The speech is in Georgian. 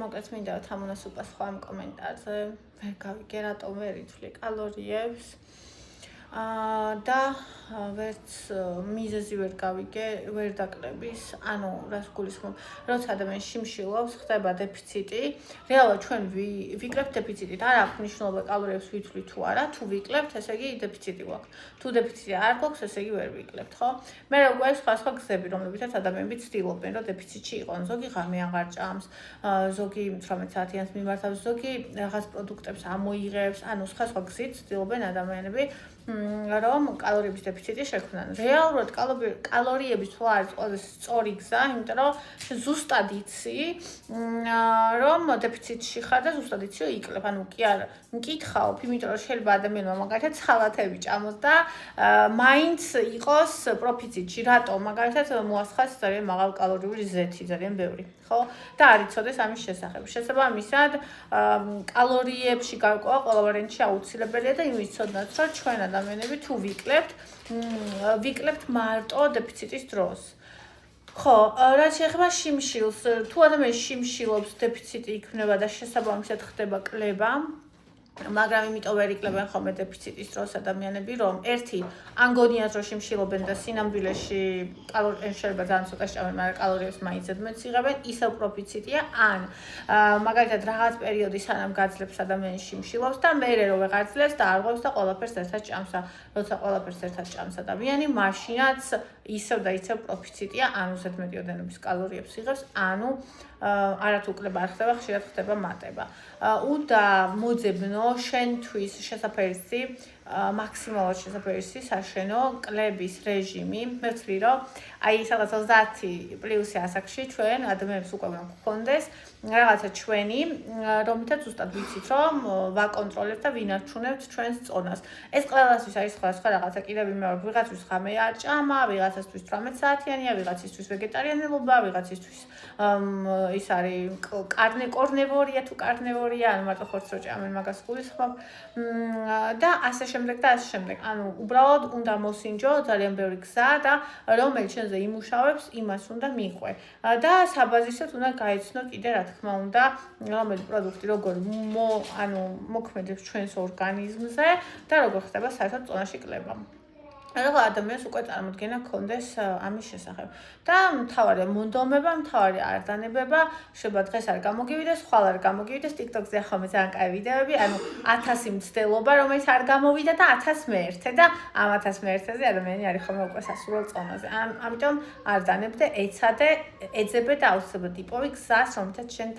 მოკეთ მინდა თამონას უპას სხვა ამ კომენტარზე ვერ გავიგე რატომ ვერ ითვლი კალორიებს და ვერც მიზეზი ვერ გავიგე ვერ დაკრების ანუ რას გულისხმობ როცა ადამიანს შიმშილობს ხდება დეფიციტი რეალურად ჩვენ ვიკლებთ დეფიციტით არ აქვს მნიშვნელობა კალორიებს ვითვლი თუ არა თუ ვიკლებთ ესე იგი დეფიციტი გვაქვს თუ დეფიციტი არ გვაქვს ესე იგი ვერ ვიკლებთ ხო მე რა გვაქვს სხვა გზები რომლებითაც ადამიანები ცდილობენ რომ დეფიციტში იყვნენ ზოგი ღამე აღარ ჭამს ზოგი 18 საათიანს მიმართავს ზოგი რაღაც პროდუქტებს ამოიღებს ანუ სხვა გზით ცდილობენ ადამიანები რომ კალორიების დეფიციტი შექმნან. რეალურად კალორიების თვლა არის ყველაზე სწორი გზა, იმიტომ რომ ზუსტად იცი, რომ დეფიციტში ხარ და ზუსტად იცი, რომ იკლებ. ანუ კი არ მკითხავ, იმიტომ რომ შეიძლება ადამიანმა მაგალითად ცალათები ჭამოს და მაინც იყოს პროფიციტში. რატომ? მაგალითად მოასხას ძალიან მაღალკალორიული ზეთი, ძალიან ბევრი. ხო? და არ იცოდეს ამის შესახებ. შესაბამისად, კალორიებში გარკვევა ყველა ვარიანტში აუცილებელია და იმის ცოდნაც, რომ ჩვენ ადამიანები თუ ვიკლებთ მარტო დეფიციტის დროს. ხო, რაც შეეხება შიმშილს, თუ ადამიანი შიმშილობს, დეფიციტი იქმნება და შესაბამისად ხდება კლება, მაგრამ იმიტომ ვერ იკლებენ ხოლმე დეფიციტის დროს ადამიანები, რომ ერთი ანგონიათ რომ შიმშილობენ და სინამდვილეში კალორიებს შეიძლება ძალიან ცოტა შეჭამენ, მაგრამ კალორიებს მაინც ზედმეტს იღებენ, ისევ პროფიციტია, ან მაგალითად რაღაც პერიოდი სანამ გაძლებს ადამიანი შიმშილობს და მერე რომ ვეღარ ძლებს და არ ღვევს და ყველაფერს ერთად ჭამს, როცა ყველაფერს ერთად ჭამს ადამიანი, მაშინაც ისევ და ისევ პროფიციტია, ანუ ზედმეტი ოდენობის კალორიებს იღებს, ანუ არათუ კლება არ ხდება, ხშირად ხდება მატება. უნდა მოძებნო შენთვის შესაფერისი მაქსიმალურად შესაფერისი საშენო კლების რეჟიმი. მე ვთვლი, რომ აი სადღაც 30+ ასაკში ჩვენ ადამიანებს უკვე გვქონდეს რაღაცა ჩვენი, რომლითაც ზუსტად ვიცით, რომ ვაკონტროლებთ და ვინარჩუნებთ ჩვენს წონას. ეს ყველასთვის არის სხვა რაღაცა კიდევ იმეორებ, ვიღაცთვის ღამე არ ჭამა, ვიღაცისთვის 18 საათიანია, ვიღაცისთვის ვეგეტარიანელობა, ვიღაცისთვის ის არის კარნევორია თუ კარნევორია, ანუ მარტო ხორცს რო ჭამენ მაგას გულისხმობ და ასე შემდეგ და ასე შემდეგ. ანუ უბრალოდ უნდა მოსინჯო ძალიან ბევრი გზა და რომელიც ჩვენზე იმუშავებს, იმას უნდა მიყვე. და საბაზისოდ უნდა გაიცნო კიდე რა თქმა უნდა, რომელი პროდუქტი როგორ მოქმედებს ჩვენს ორგანიზმზე და როგორ ხდება საერთოდ წონაში კლება. რა ადამიანს უკვე წარმოდგენა გქონდეს ამის შესახებ. და მთავარია მონდომება, მთავარია არ დანებება, შეიძლება დღეს არ გამოგივიდეს, ხვალ არ გამოგივიდეს, TikTok-ზე ახლა ძალიან კაი ვიდეოები, ანუ 1000 მცდელობა, რომელიც არ გამოვიდა და 1000 მეერთე და ამ 1000 მეერთეზე ადამიანი არის ხოლმე უკვე სასურველ წონაზე. ამიტომ არ დანებდე, ეძებე და აუცილებლად იპოვე გზას, რომელთაც შენ